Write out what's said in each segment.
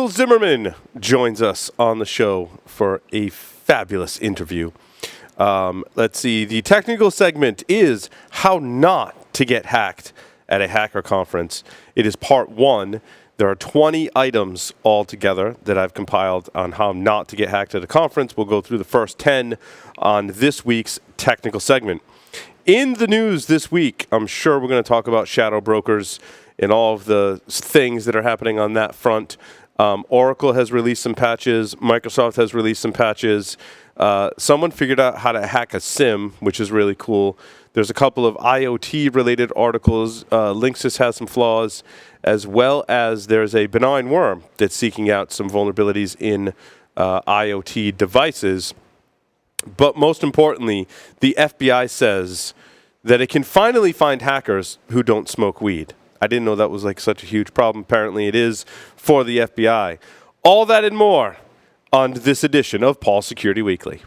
Michael Zimmerman joins us on the show for a fabulous interview. Let's see. The technical segment is how not to get hacked at a hacker conference. It is part 1. There are 20 items altogether that I've compiled on how not to get hacked at a conference. We'll go through the first 10 on this week's technical segment. In the news this week, I'm sure we're going to talk about shadow brokers and all of the things that are happening on that front. Oracle has released some patches. Microsoft has released some patches. Someone figured out how to hack a SIM, which is really cool. There's a couple of IoT-related articles. Linksys has some flaws, as well as there's a benign worm that's seeking out some vulnerabilities in IoT devices. But most importantly, the FBI says that it can finally find hackers who don't smoke weed. I didn't know that was like such a huge problem. Apparently it is for the FBI. All that and more on this edition of Paul's Security Weekly.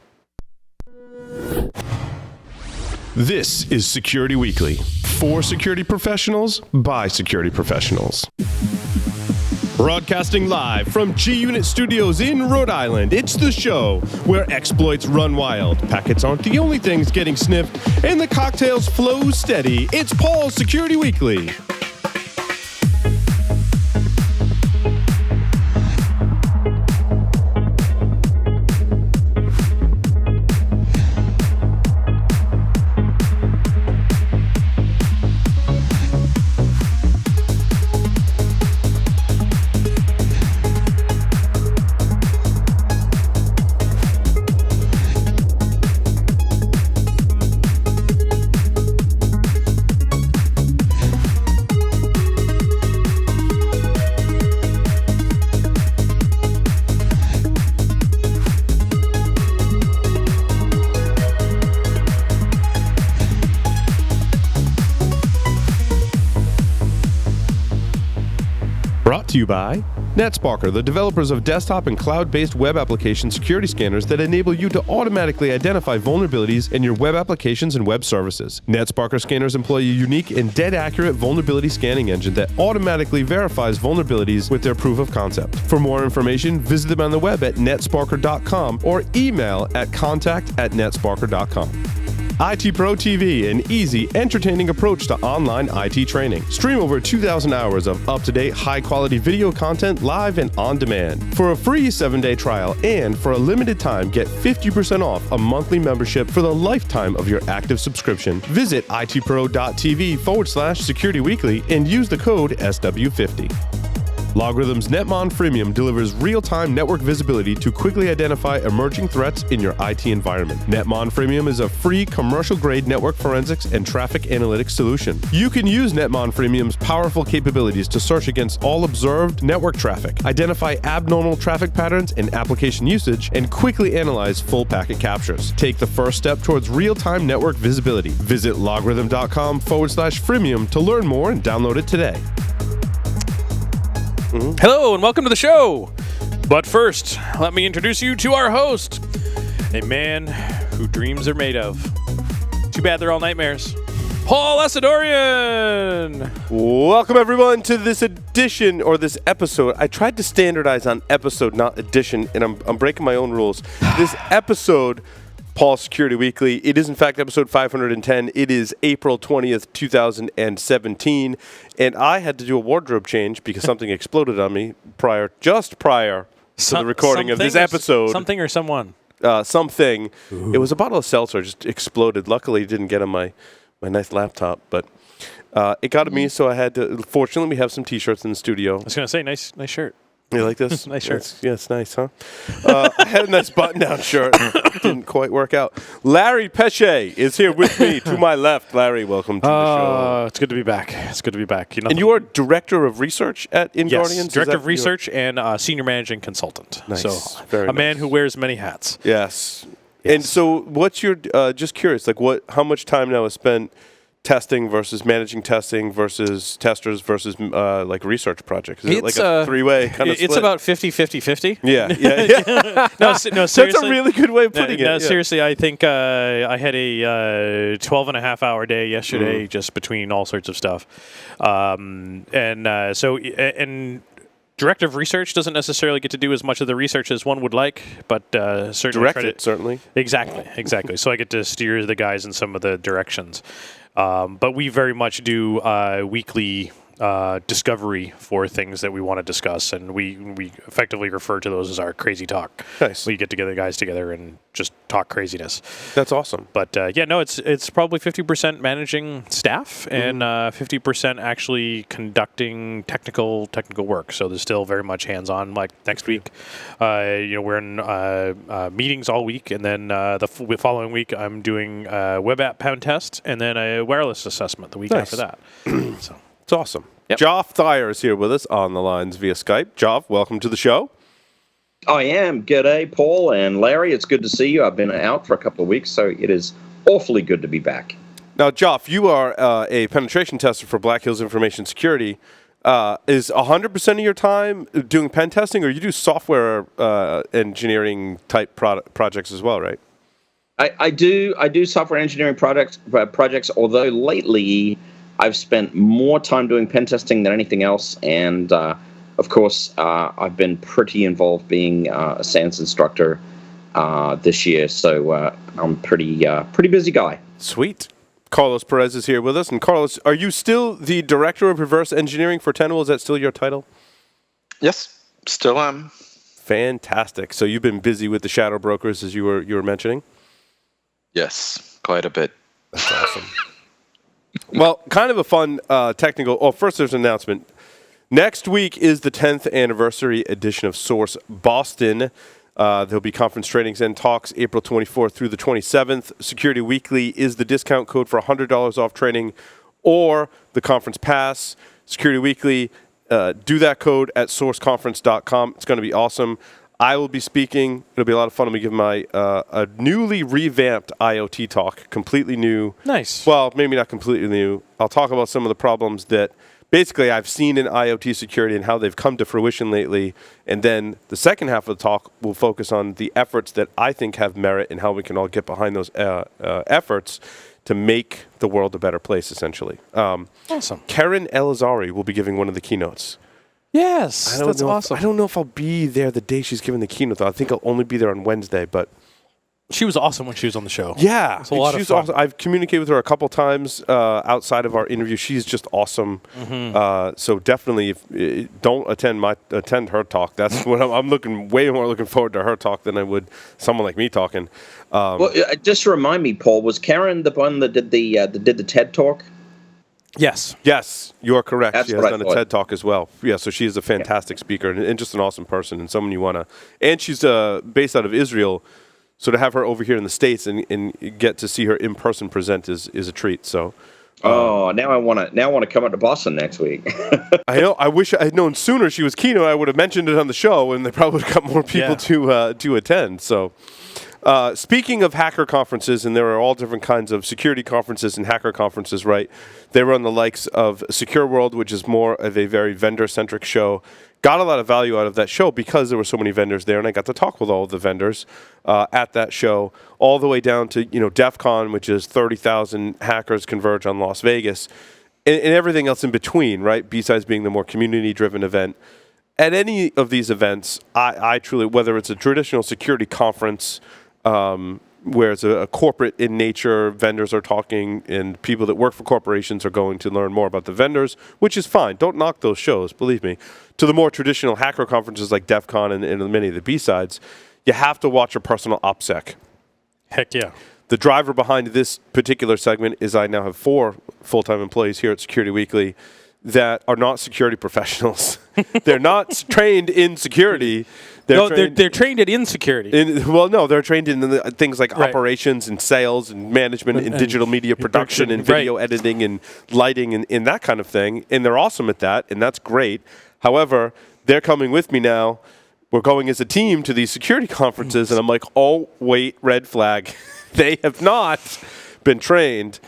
This is Security Weekly. For security professionals, by security professionals. Broadcasting live from G-Unit Studios in Rhode Island, it's the show where exploits run wild, packets aren't the only things getting sniffed, and the cocktails flow steady. It's Paul's Security Weekly. Brought to you by NetSparker, the developers of desktop and cloud-based web application security scanners that enable you to automatically identify vulnerabilities in your web applications and web services. NetSparker scanners employ a unique and dead-accurate vulnerability scanning engine that automatically verifies vulnerabilities with their proof of concept. For more information, visit them on the web at netsparker.com or email at contact@netsparker.com. IT Pro TV, an easy, entertaining approach to online IT training. Stream over 2,000 hours of up-to-date, high-quality video content live and on demand. For a free 7-day trial and for a limited time, get 50% off a monthly membership for the lifetime of your active subscription. Visit itpro.tv/Security Weekly and use the code SW50. Logarithm's Netmon Freemium delivers real-time network visibility to quickly identify emerging threats in your IT environment. Netmon Freemium is a free commercial-grade network forensics and traffic analytics solution. You can use Netmon Freemium's powerful capabilities to search against all observed network traffic, identify abnormal traffic patterns and application usage, and quickly analyze full packet captures. Take the first step towards real-time network visibility. Visit logarithm.com/freemium to learn more and download it today. Mm-hmm. Hello and welcome to the show. But first, let me introduce you to our host, a man who dreams are made of. Too bad they're all nightmares. Paul Asadorian. Welcome everyone to this edition or this episode. I tried to standardize on episode, not edition, and I'm breaking my own rules. This episode, Paul's Security Weekly. It is, in fact, episode 510. It is April 20th, 2017. And I had to do a wardrobe change because something exploded on me just prior to the recording of this episode. Something or someone? Something. Ooh. It was a bottle of seltzer. Just exploded. Luckily, it didn't get on my nice laptop. But it got to me, so I had to. Fortunately, we have some T-shirts in the studio. I was going to say, nice shirt. You like this? Nice shirt. Yeah, it's nice, huh? I had a nice button-down shirt. Didn't quite work out. Larry Pesce is here with me to my left. Larry, welcome to the show. It's good to be back. It's good to be back. And you are Director of Research at InGuardians? Yes, Director of Research and Senior Managing Consultant. Nice. So a man who wears many hats. Yes. And so what's your, just curious, like how much time now is spent testing versus managing testing versus testers versus like research projects? Is it like a three-way kind of split? It's about 50-50-50. Yeah. No, seriously. That's a really good way of putting it. No, seriously, I think I had a 12-and-a-half-hour day yesterday just between all sorts of stuff. And director of research doesn't necessarily get to do as much of the research as one would like, but certainly Direct it, certainly. Exactly. So I get to steer the guys in some of the directions. But we very much do weekly discovery for things that we want to discuss, and we effectively refer to those as our crazy talk. Nice. We get together, guys together, and just talk craziness. That's awesome. But it's probably 50% managing staff and 50% actually conducting technical work. So there's still very much hands-on. Like next week, we're in meetings all week, and then the following week I'm doing a web app pound test and then a wireless assessment the week after that. So. It's awesome. Yep. Joff Thayer is here with us on the lines via Skype. Joff, welcome to the show. I am. G'day, Paul and Larry. It's good to see you. I've been out for a couple of weeks, so it is awfully good to be back. Now, Joff, you are a penetration tester for Black Hills Information Security. Is 100% of your time doing pen testing, or you do software engineering type projects as well, right? I do software engineering projects, although lately I've spent more time doing pen testing than anything else, and of course I've been pretty involved being a SANS instructor this year, so I'm pretty busy guy. Sweet. Carlos Perez is here with us, and Carlos, are you still the Director of Reverse Engineering for Tenable? Is that still your title? Yes, still am. Fantastic. So you've been busy with the shadow brokers, as you were mentioning? Yes, quite a bit. That's awesome. Well, kind of a fun technical... Oh, first there's an announcement. Next week is the 10th anniversary edition of Source Boston. There'll be conference trainings and talks April 24th through the 27th. Security Weekly is the discount code for $100 off training or the conference pass. Security Weekly, do that code at sourceconference.com. It's going to be awesome. I will be speaking. It'll be a lot of fun. I'll be giving my a newly revamped IoT talk, completely new. Nice. Well, maybe not completely new. I'll talk about some of the problems that basically I've seen in IoT security and how they've come to fruition lately. And then the second half of the talk will focus on the efforts that I think have merit and how we can all get behind those efforts to make the world a better place, essentially. Awesome. Karen Elazari will be giving one of the keynotes. Yes, that's awesome. I don't know if I'll be there the day she's giving the keynote, though. I think I'll only be there on Wednesday, but... She was awesome when she was on the show. Yeah. It's a lot of fun. Awesome. I've communicated with her a couple times outside of our interview. She's just awesome. Mm-hmm. So definitely, don't attend her talk. That's what I'm way more looking forward to her talk than I would someone like me talking. Well, just to remind me, Paul, was Karen the one that did the TED talk? Yes. Yes, you're correct. That's she has what I done a thought. TED talk as well. Yeah, so she is a fantastic speaker and just an awesome person and someone you want to... And she's based out of Israel, so to have her over here in the States and get to see her in person present is a treat. So... now I want to come up to Boston next week. I know. I wish I had known sooner she was keynote. I would have mentioned it on the show, and they probably would have got more people to attend. So... speaking of hacker conferences, and there are all different kinds of security conferences and hacker conferences, right? They run the likes of Secure World, which is more of a very vendor-centric show. Got a lot of value out of that show because there were so many vendors there, and I got to talk with all of the vendors at that show, all the way down to DEF CON, which is 30,000 hackers converge on Las Vegas, and everything else in between, right? Besides being the more community-driven event. At any of these events, I truly, whether it's a traditional security conference, where it's a corporate in nature, vendors are talking, and people that work for corporations are going to learn more about the vendors, which is fine. Don't knock those shows, believe me. To the more traditional hacker conferences like DEF CON and many of the B-sides, you have to watch your personal OPSEC. Heck yeah. The driver behind this particular segment is I now have 4 full-time employees here at Security Weekly that are not security professionals. They're not trained in security. They're trained at insecurity. They're trained in things like Right. operations and sales and management and digital media production and video editing and lighting and that kind of thing. And they're awesome at that, and that's great. However, they're coming with me now. We're going as a team to these security conferences, and I'm like, oh, wait, red flag. They have not been trained.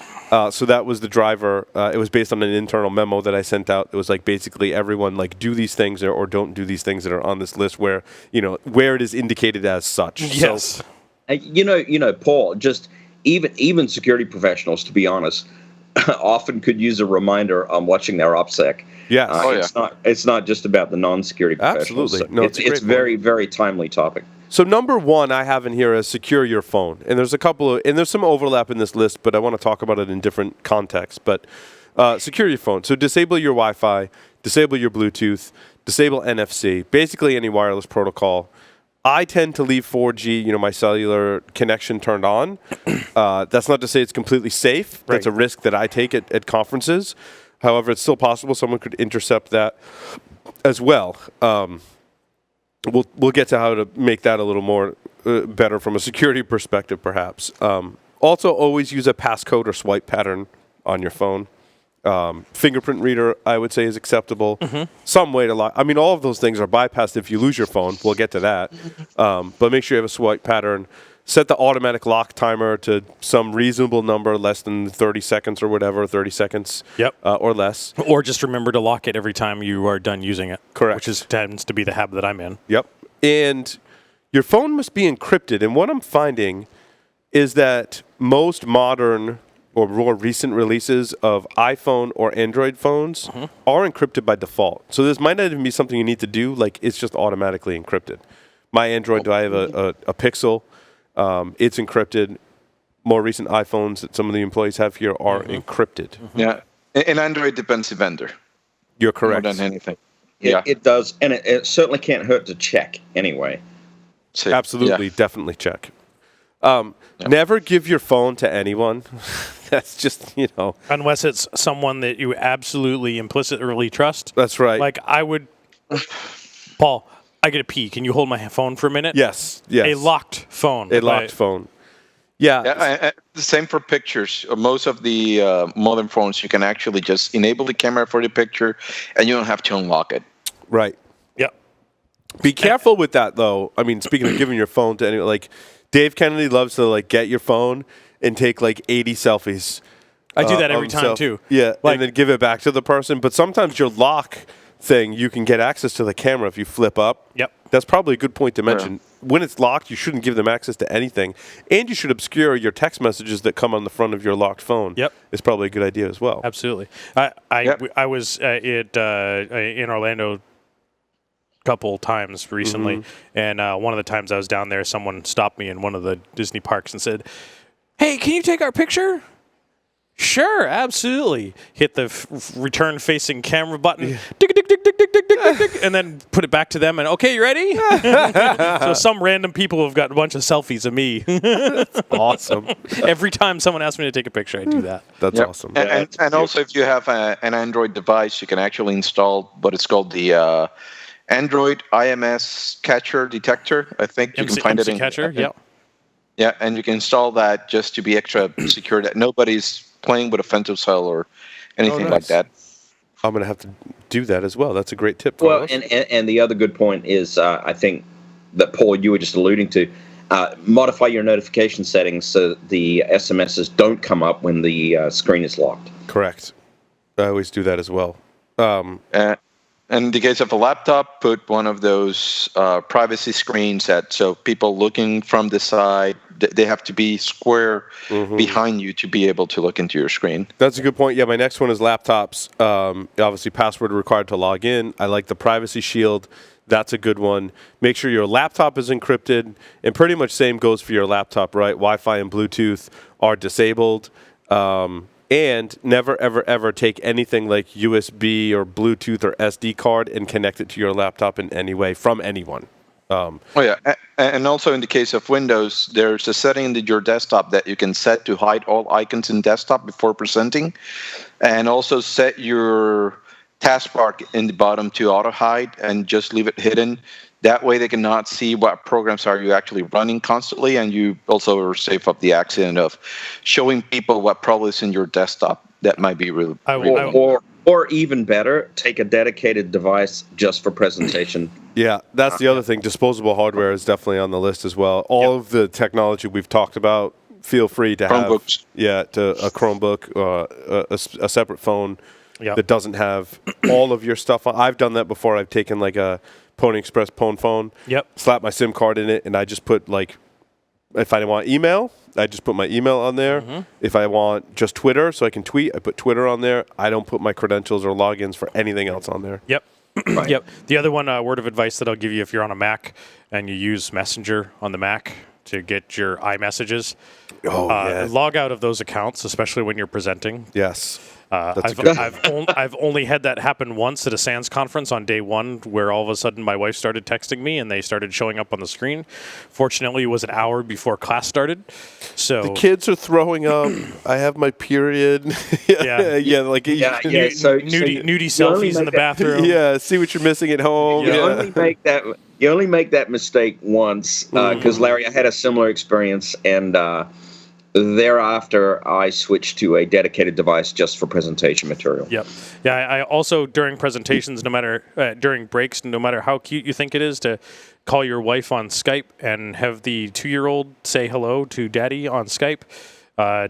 So that was the driver. It was based on an internal memo that I sent out. It was like basically everyone like do these things or don't do these things that are on this list where it is indicated as such. Yes. So, Paul, just even security professionals, to be honest, often could use a reminder on watching their OPSEC. Yes. It's not just about the non-security professionals. Absolutely. So No, it's very, very timely topic. So number one I have in here is secure your phone. And there's there's some overlap in this list, but I want to talk about it in different contexts. But secure your phone. So disable your Wi-Fi, disable your Bluetooth, disable NFC, basically any wireless protocol. I tend to leave 4G, my cellular connection turned on. That's not to say it's completely safe. Right. That's a risk that I take at conferences. However, it's still possible someone could intercept that as well. We'll get to how to make that a little more better from a security perspective, perhaps. Also, always use a passcode or swipe pattern on your phone. Fingerprint reader, I would say, is acceptable. Some way to lock. I mean, all of those things are bypassed if you lose your phone. We'll get to that. But make sure you have a swipe pattern. Set the automatic lock timer to some reasonable number, less than 30 seconds or whatever, 30 seconds or less. Or just remember to lock it every time you are done using it. Correct. Which tends to be the habit that I'm in. Yep. And your phone must be encrypted. And what I'm finding is that most modern or more recent releases of iPhone or Android phones are encrypted by default. So this might not even be something you need to do. Like, it's just automatically encrypted. My Android, I have a Pixel. It's encrypted. More recent iPhones that some of the employees have here are encrypted. Yeah. And Android depends on vendor. You're correct. More than anything. It does. And it certainly can't hurt to check anyway. So, Absolutely. Definitely check. Never give your phone to anyone. That's just, Unless it's someone that you absolutely implicitly trust. That's right. Like, I would... Paul, I get a pee. Can you hold my phone for a minute? Yes. A locked phone. A locked phone. Yeah. The same for pictures. Most of the modern phones, you can actually just enable the camera for the picture, and you don't have to unlock it. Right. Yep. Be careful with that, though. I mean, speaking of giving your phone to anyone, like, Dave Kennedy loves to, get your phone and take, 80 selfies. I do that every time, too. Yeah, and then give it back to the person. But sometimes your lock thing, you can get access to the camera if you flip up. Yep. That's probably a good point to mention. When it's locked, you shouldn't give them access to anything. And you should obscure your text messages that come on the front of your locked phone. Yep. It's probably a good idea as well. Absolutely. I was in Orlando couple times recently, and one of the times I was down there, someone stopped me in one of the Disney parks and said, "Hey, can you take our picture?" Sure, absolutely. Hit the return-facing camera button, dick, dick, dick, dick, dick, dick, dick, dick, and then put it back to them. And okay, you ready? So some random people have got a bunch of selfies of me. Awesome. Every time someone asks me to take a picture, I do that. That's awesome. And also, if you have an Android device, you can actually install what is called the Android IMS catcher detector. I think you can find it in catcher. Yeah. Yeah, and you can install that just to be extra secure that nobody's playing with a femtocell or anything like that. I'm going to have to do that as well. That's a great tip. Well, and the other good point is, I think that Paul, you were just alluding to, modify your notification settings so the SMSs don't come up when the screen is locked. Correct. I always do that as well. And in the case of a laptop, put one of those privacy screens so people looking from the side, they have to be square behind you to be able to look into your screen. That's a good point. Yeah, my next one is laptops. Obviously, password required to log in. I like the privacy shield. That's a good one. Make sure your laptop is encrypted. And pretty much same goes for your laptop, right? Wi-Fi and Bluetooth are disabled. And never, ever, ever take anything like USB or Bluetooth or SD card and connect it to your laptop in any way from anyone. And also in the case of Windows, there's a setting in your desktop that you can set to hide all icons in desktop before presenting. And also set your taskbar in the bottom to auto-hide and just leave it hidden. That way they cannot see what programs are you actually running constantly, and you also are safe of the accident of showing people what probably is in your desktop. That might be really... Or even better, take a dedicated device just for presentation. Yeah, that's the other thing. Disposable hardware is definitely on the list as well. All of the technology we've talked about, feel free to Chromebooks. to a Chromebook, a separate phone that doesn't have all of your stuff on. I've done that before. I've taken like a Pony Express phone, slapped my SIM card in it, and I just put like if I want email, I just put my email on there. If I want just Twitter, so I can tweet, I put Twitter on there. I don't put my credentials or logins for anything else on there. Yep. Right. Yep. The other one, word of advice that I'll give you if you're on a Mac and you use Messenger on the Mac to get your iMessages, log out of those accounts, especially when you're presenting. Yes. I've only had that happen once at a SANS conference on day one, where all of a sudden my wife started texting me and they started showing up on the screen. Fortunately, it was an hour before class started. So the kids are throwing up. I have my period. Yeah. Like nudie selfies in the bathroom. Yeah, see what you're missing at home. You only make that mistake once, because Larry, I had a similar experience, and thereafter I switched to a dedicated device just for presentation material. Yep. Yeah. I also, during presentations, during breaks, no matter how cute you think it is to call your wife on Skype and have the 2-year-old say hello to daddy on Skype,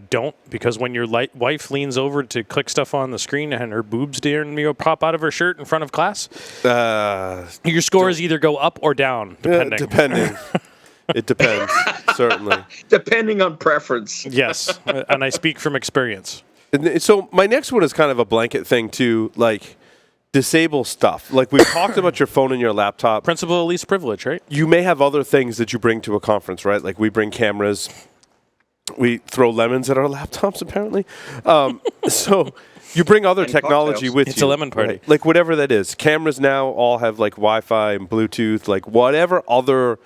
don't, because when your wife leans over to click stuff on the screen and her boobs pop out of her shirt in front of class, your scores either go up or down, depending. It depends, certainly. Depending on preference. Yes, and I speak from experience. And so my next one is kind of a blanket thing too, like disable stuff. Like we've talked about your phone and your laptop. Principle of least privilege, right? You may have other things that you bring to a conference, right? Like we bring cameras. We throw lemons at our laptops, apparently. So you bring other technology with you. It's a lemon party. Right? Like whatever that is. Cameras now all have like Wi-Fi and Bluetooth, like whatever other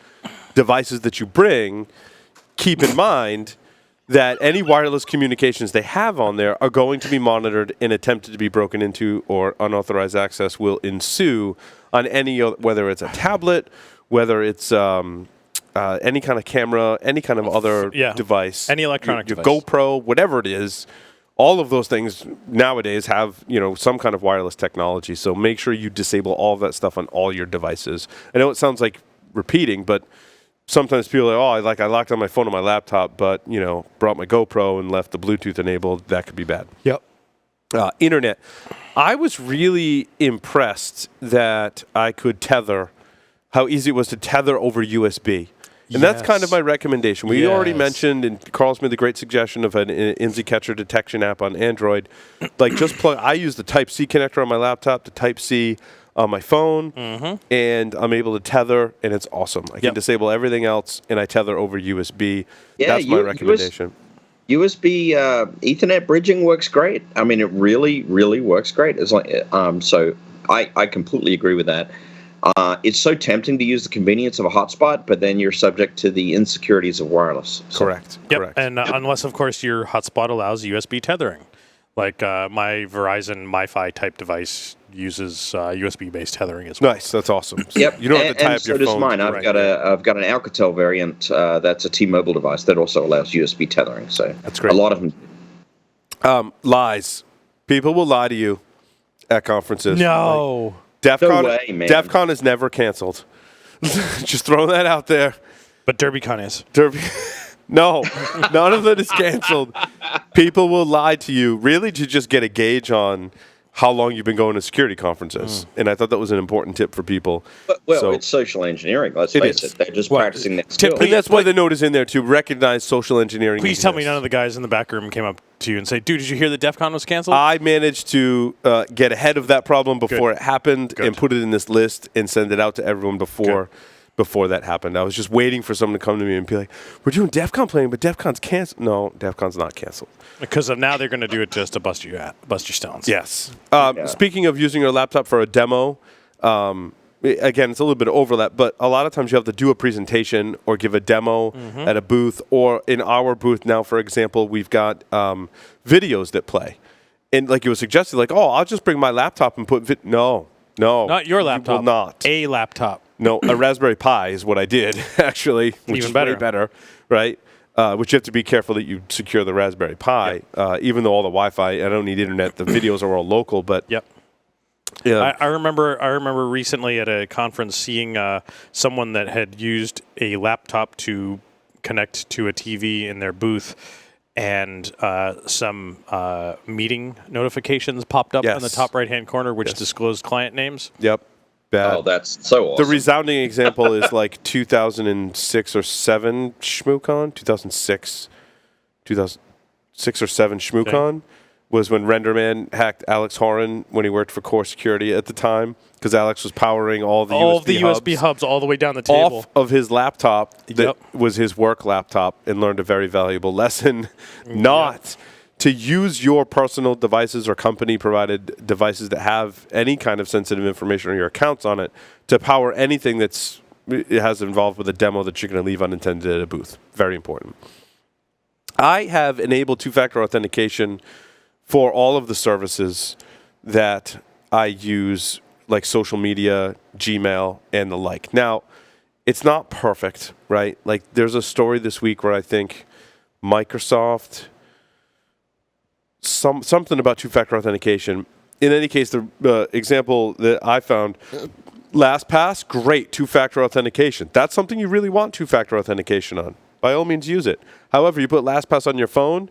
devices that you bring, keep in mind that any wireless communications they have on there are going to be monitored and attempted to be broken into, or unauthorized access will ensue on any, whether it's a tablet, whether it's any kind of camera, any kind of other device, any electronic your device, GoPro, whatever it is. All of those things nowadays have, some kind of wireless technology. So make sure you disable all of that stuff on all your devices. I know it sounds like repeating, but sometimes people are like, I locked on my phone on my laptop, but, brought my GoPro and left the Bluetooth enabled. That could be bad. Yep. Internet. I was really impressed that I could tether, how easy it was to tether over USB. And that's kind of my recommendation. We already mentioned, and Carl's made the great suggestion of an IMSI catcher detection app on Android. Like just I use the Type-C connector on my laptop, the Type-C on my phone, and I'm able to tether, and it's awesome. I can disable everything else, and I tether over USB. That's my recommendation. USB Ethernet bridging works great. I mean, it really, really works great. It's like, so I completely agree with that. It's so tempting to use the convenience of a hotspot, but then you're subject to the insecurities of wireless. So. Correct. And unless, of course, your hotspot allows USB tethering. Like my Verizon MiFi type device uses USB-based tethering as well. Nice, that's awesome. Yep, you don't have to tie up so your phone. does mine. I've got an Alcatel variant that's a T-Mobile device that also allows USB tethering. So that's great. A lot of them. Lies. People will lie to you at conferences. No. DEF No CON, way, man. DEF CON is never canceled. Just throw that out there. But DerbyCon is. No, none of it is canceled. People will lie to you, really, to just get a gauge on how long you've been going to security conferences. And I thought that was an important tip for people. It's social engineering. Let's face it. They're just practicing that skill. And that's why the note is in there, to recognize social engineering. Please tell me none of the guys in the back room came up to you and say, dude, did you hear that DEF CON was canceled? I managed to get ahead of that problem before it happened and put it in this list and send it out to everyone before that happened. I was just waiting for someone to come to me and be like, we're doing DEF CON planning, but DEF CON's canceled. No, DEF CON's not canceled. Because now they're going to do it just to bust your stones. Yes. Speaking of using your laptop for a demo, again, it's a little bit of overlap, but a lot of times you have to do a presentation or give a demo at a booth, or in our booth now, for example, we've got videos that play. And like it was suggested, like, I'll just bring my laptop and put No. Not your laptop. You will not. A laptop. No, a Raspberry Pi is what I did, actually, which is way better, right? Which you have to be careful that you secure the Raspberry Pi. Even though all the Wi-Fi, I don't need internet, the videos are all local, but... Yep. Yeah. I remember recently at a conference seeing someone that had used a laptop to connect to a TV in their booth, and some meeting notifications popped up in the top right-hand corner, which disclosed client names. Yep. bad. Oh, that's so awesome. The resounding example is like 2006 or 7 ShmooCon. 2006 or 7 ShmooCon was when RenderMan hacked Alex Horan when he worked for Core Security at the time, because Alex was powering all the USB hubs all the way down the table. off of his laptop that was his work laptop, and learned a very valuable lesson not to use your personal devices or company-provided devices that have any kind of sensitive information on your accounts on it to power anything it has involved with a demo that you're going to leave unattended at a booth. Very important. I have enabled two-factor authentication for all of the services that I use, like social media, Gmail, and the like. Now, it's not perfect, right? Like, there's a story this week where I think Microsoft, something about two-factor authentication. In any case, the example that I found, LastPass, great two-factor authentication. That's something you really want two-factor authentication on. By all means, use it. However, you put LastPass on your phone,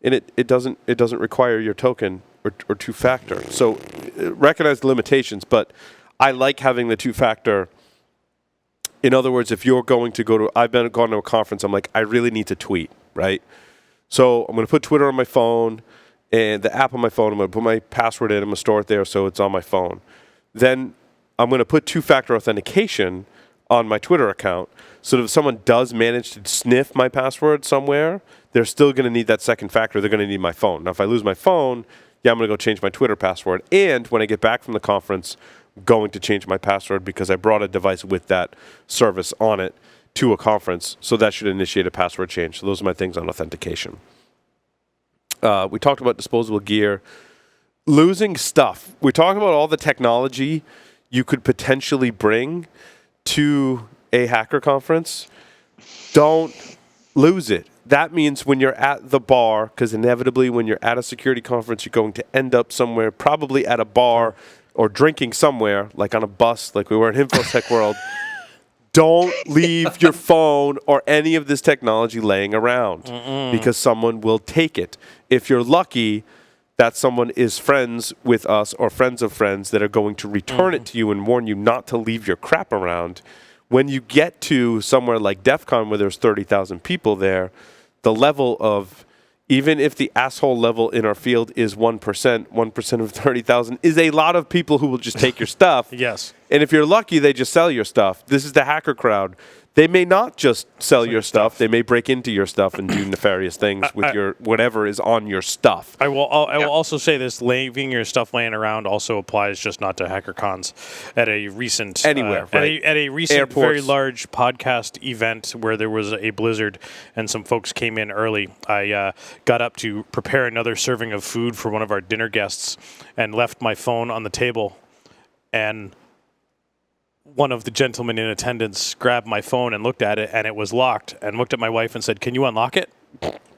and it doesn't require your token or two-factor. So recognize the limitations, but I like having the two-factor. In other words, if you're going to I've gone to a conference, I'm like, I really need to tweet, right? So I'm going to put Twitter on my phone, and the app on my phone, I'm going to put my password in, I'm going to store it there so it's on my phone. Then I'm going to put two-factor authentication on my Twitter account, so that if someone does manage to sniff my password somewhere, they're still going to need that second factor. They're going to need my phone. Now, if I lose my phone, I'm going to go change my Twitter password. And when I get back from the conference, I'm going to change my password because I brought a device with that service on it to a conference. So that should initiate a password change. So those are my things on authentication. We talked about disposable gear. Losing stuff. We talked about all the technology you could potentially bring to a hacker conference. Don't lose it. That means when you're at the bar, because inevitably when you're at a security conference, you're going to end up somewhere, probably at a bar or drinking somewhere, like on a bus, like we were at InfoSec World. Don't leave your phone or any of this technology laying around because someone will take it. If you're lucky, that someone is friends with us or friends of friends that are going to return it to you and warn you not to leave your crap around. When you get to somewhere like DEF CON where there's 30,000 people there, the level of, even if the asshole level in our field is 1% of 30,000 is a lot of people who will just take your stuff. Yes. And if you're lucky, they just sell your stuff. This is the hacker crowd. They may not just sell your stuff. They may break into your stuff and do nefarious things with your whatever is on your stuff. I will also say this: leaving your stuff laying around also applies just not to hacker cons. At a recent anywhere, right? At a recent Airports. very large podcast event where there was a blizzard and some folks came in early, I got up to prepare another serving of food for one of our dinner guests and left my phone on the table, and one of the gentlemen in attendance grabbed my phone and looked at it, and it was locked, and looked at my wife and said, "Can you unlock it?"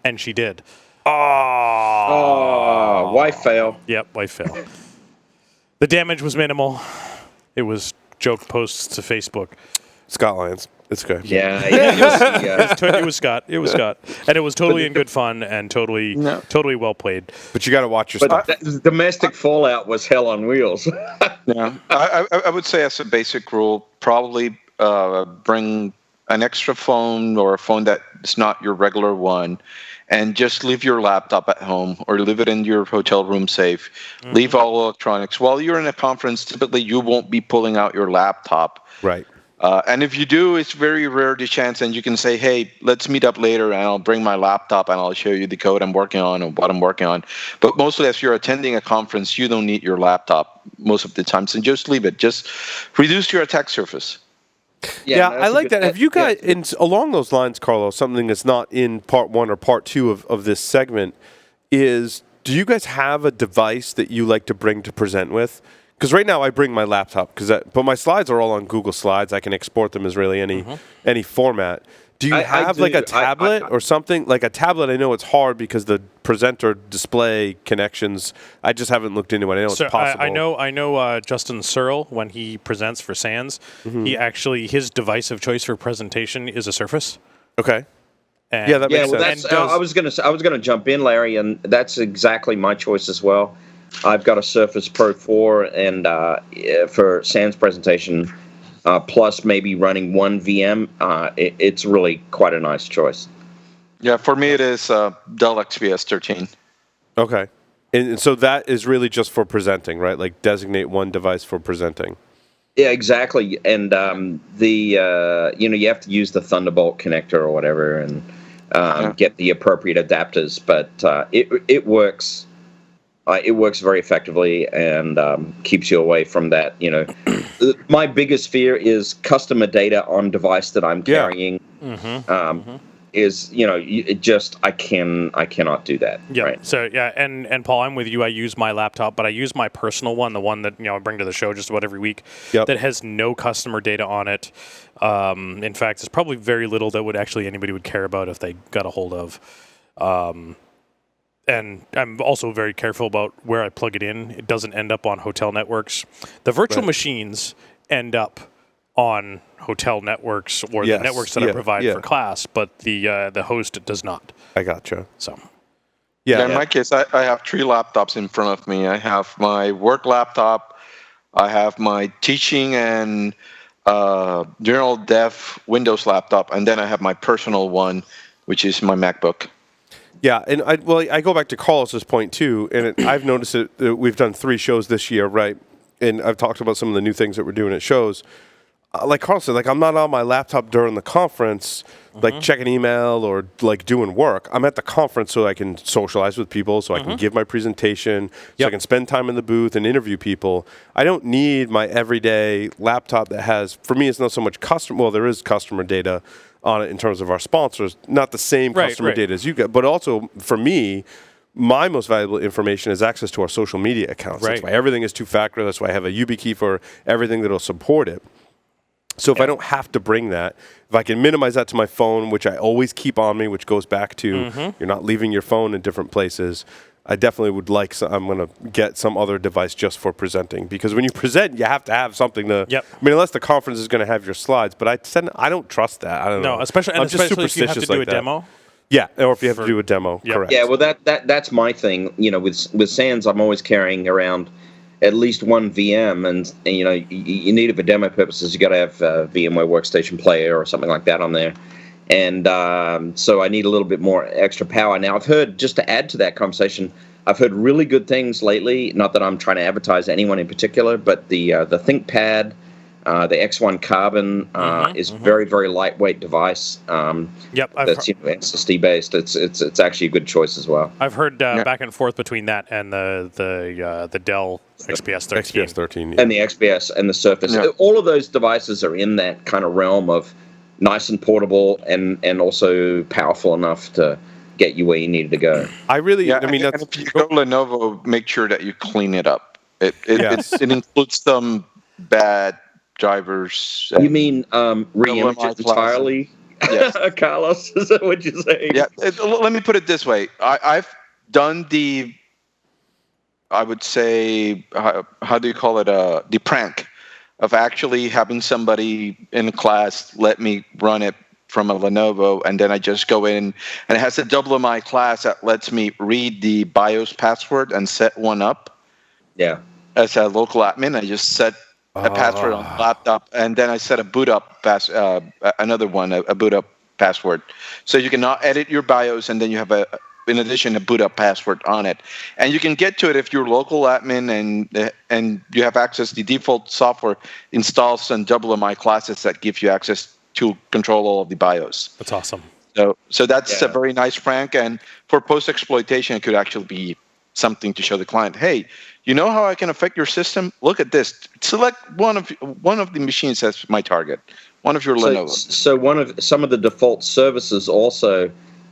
And she did. Oh, wife fail. Yep, wife fail. The damage was minimal. It was joke posts to Facebook. Scott Lyons. It's okay. Yeah. It was Scott. It was Scott. And it was totally in good fun and totally well played. But you got to watch your stuff. Domestic fallout was hell on wheels. Yeah, I would say as a basic rule, probably bring an extra phone or a phone that is not your regular one, and just leave your laptop at home or leave it in your hotel room safe. Mm-hmm. Leave all electronics. While you're in a conference, typically you won't be pulling out your laptop. Right. And if you do, it's very rare the chance, and you can say, hey, let's meet up later, and I'll bring my laptop, and I'll show you the code I'm working on and what I'm working on. But mostly, if you're attending a conference, you don't need your laptop most of the time, so just leave it. Just reduce your attack surface. Yeah, I like that. Have you guys, along those lines, Carlos, something that's not in part one or part two of this segment is, do you guys have a device that you like to bring to present with? Because right now I bring my laptop, but my slides are all on Google Slides. I can export them as really any format. Do you have like a tablet or something? Like a tablet, I know it's hard because the presenter display connections, I just haven't looked into it. I know it's possible. I know Justin Searle, when he presents for SANS, his device of choice for presentation is a Surface. Okay. And that makes sense. I was going to jump in, Larry, and that's exactly my choice as well. I've got a Surface Pro 4, and for Sans presentation, plus maybe running one VM, it's really quite a nice choice. Yeah, for me it is Dell XPS 13. Okay. And so that is really just for presenting, right? Like designate one device for presenting. Yeah, exactly. And you have to use the Thunderbolt connector or whatever, and get the appropriate adapters. But it works. It works very effectively and keeps you away from that. My biggest fear is customer data on device that I'm carrying. Is I cannot do that. Yeah. Right? So yeah, and Paul, I'm with you. I use my laptop, but I use my personal one, the one that I bring to the show just about every week. Yep. That has no customer data on it. In fact, there's probably very little that anybody would care about if they got a hold of. And I'm also very careful about where I plug it in. It doesn't end up on hotel networks. The virtual machines end up on hotel networks or the networks that I provide for class, but the host does not. I gotcha. So, in my case, I have 3 laptops in front of me. I have my work laptop, I have my teaching and general dev Windows laptop, and then I have my personal one, which is my MacBook. Yeah, and I go back to Carlos's point too, and I've noticed it. We've done 3 shows this year, right? And I've talked about some of the new things that we're doing at shows. Like Carl said, like I'm not on my laptop during the conference, like checking email or like doing work. I'm at the conference so I can socialize with people, so I can give my presentation, so I can spend time in the booth and interview people. I don't need my everyday laptop that has, for me, it's not so much customer. Well, there is customer data on it in terms of our sponsors, not the same customer data as you get, but also for me, my most valuable information is access to our social media accounts. That's why everything is 2-factor. That's why I have a YubiKey for everything that will support it. So if I don't have to bring that, if I can minimize that to my phone, which I always keep on me, which goes back to you're not leaving your phone in different places, I definitely would like I'm going to get some other device just for presenting. Because when you present, you have to have something to... I mean, unless the conference is going to have your slides. But I don't trust that. I don't know. Especially if you have to do a demo. Yeah, or if you have to do a demo, correct. Yeah, well, that's my thing. With Sans, I'm always carrying around at least one VM, and you need it for demo purposes. You got to have VMware Workstation Player or something like that on there, and so I need a little bit more extra power. Now, I've heard, just to add to that conversation, I've heard really good things lately. Not that I'm trying to advertise anyone in particular, but the ThinkPad, the X1 Carbon is very, very lightweight device. That's SSD based. It's actually a good choice as well. I've heard back and forth between that and the Dell XPS 13. XPS 13, and the XPS and the Surface. All of those devices are in that kind of realm of nice and portable and also powerful enough to get you where you needed to go. I mean, and if you go Lenovo, make sure that you clean it up. It includes some bad drivers. You mean re-image it entirely? Yes. Carlos, is that what you're saying? Yeah. Let me put it this way. I've done I would say, how do you call it? The prank of actually having somebody in class let me run it from a Lenovo, and then I just go in, and it has a WMI class that lets me read the BIOS password and set one up. Yeah. As a local admin, I just set a password on the laptop, and then I set a boot up another one, a boot up password. So you can now edit your BIOS, and then you have in addition, a boot up password on it. And you can get to it if you're local admin and you have access. The default software installs some WMI classes that give you access to control all of the BIOS. That's awesome. So that's a very nice prank. And for post-exploitation, it could actually be something to show the client, hey, you know how I can affect your system? Look at this. Select one of the machines as my target. One of your Lenovo. So some of the default services also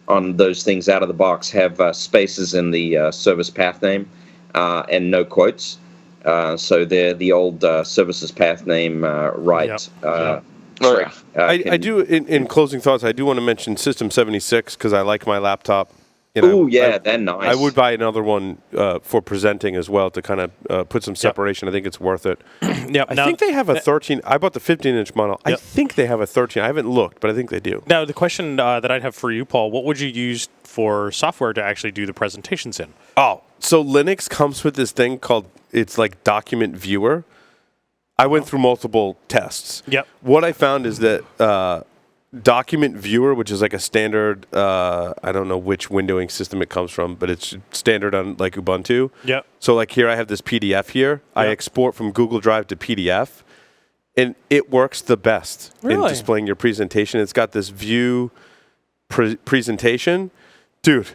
on those things out of the box have spaces in the service path name and no quotes. So they're the old services path name right. I do, in closing thoughts, I do want to mention System 76 because I like my laptop. Oh, yeah, they're nice. I would buy another one for presenting as well to kind of put some separation. I think it's worth it. Yep. I think they have a 13. I bought the 15-inch model. I think they have a 13. I haven't looked, but I think they do. Now, the question that I'd have for you, Paul, what would you use for software to actually do the presentations in? Oh, so Linux comes with this thing called, it's like Document Viewer. I went through multiple tests. Yep. What I found is that Document Viewer, which is like a standard, I don't know which windowing system it comes from, but it's standard on like Ubuntu. Yep. So like here I have this PDF here. I export from Google Drive to PDF, and it works the best in displaying your presentation. It's got this view presentation. Dude,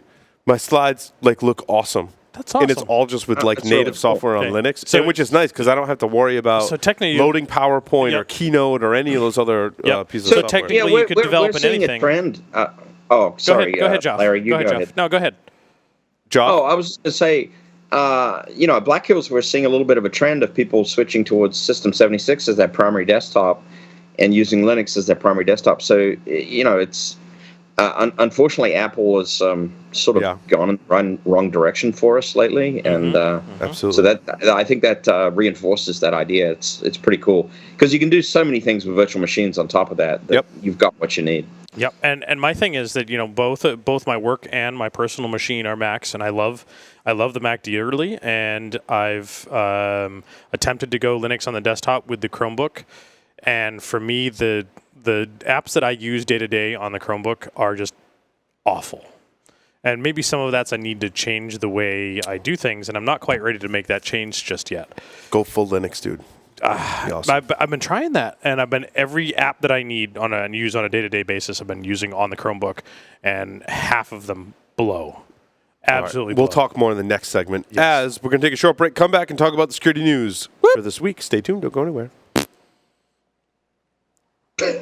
my slides like look awesome. That's awesome. And it's all just with like native software on Linux, So which is nice because I don't have to worry about loading PowerPoint or Keynote or any of those other pieces of software. Technically, you could develop in anything. Go ahead, Josh. Larry, you go ahead, Jeff. No, go ahead. Josh? Oh, I was going to say, at Black Hills, we're seeing a little bit of a trend of people switching towards System 76 as their primary desktop and using Linux as their primary desktop. So, it's unfortunately, Apple has sort of gone in the wrong direction for us lately, and absolutely. So that I think that reinforces that idea. It's pretty cool because you can do so many things with virtual machines on top of that. You've got what you need. Yep, and my thing is that both my work and my personal machine are Macs, and I love the Mac dearly, and I've attempted to go Linux on the desktop with the Chromebook, and for me the apps that I use day to day on the Chromebook are just awful. And maybe some of that's I need to change the way I do things, and I'm not quite ready to make that change just yet. Go full Linux, dude. Awesome. I've been trying that, and every app that I need and use on a day-to-day basis, I've been using on the Chromebook, and half of them blow. Absolutely blow. We'll talk more in the next segment as we're going to take a short break, come back, and talk about the security news for this week. Stay tuned. Don't go anywhere.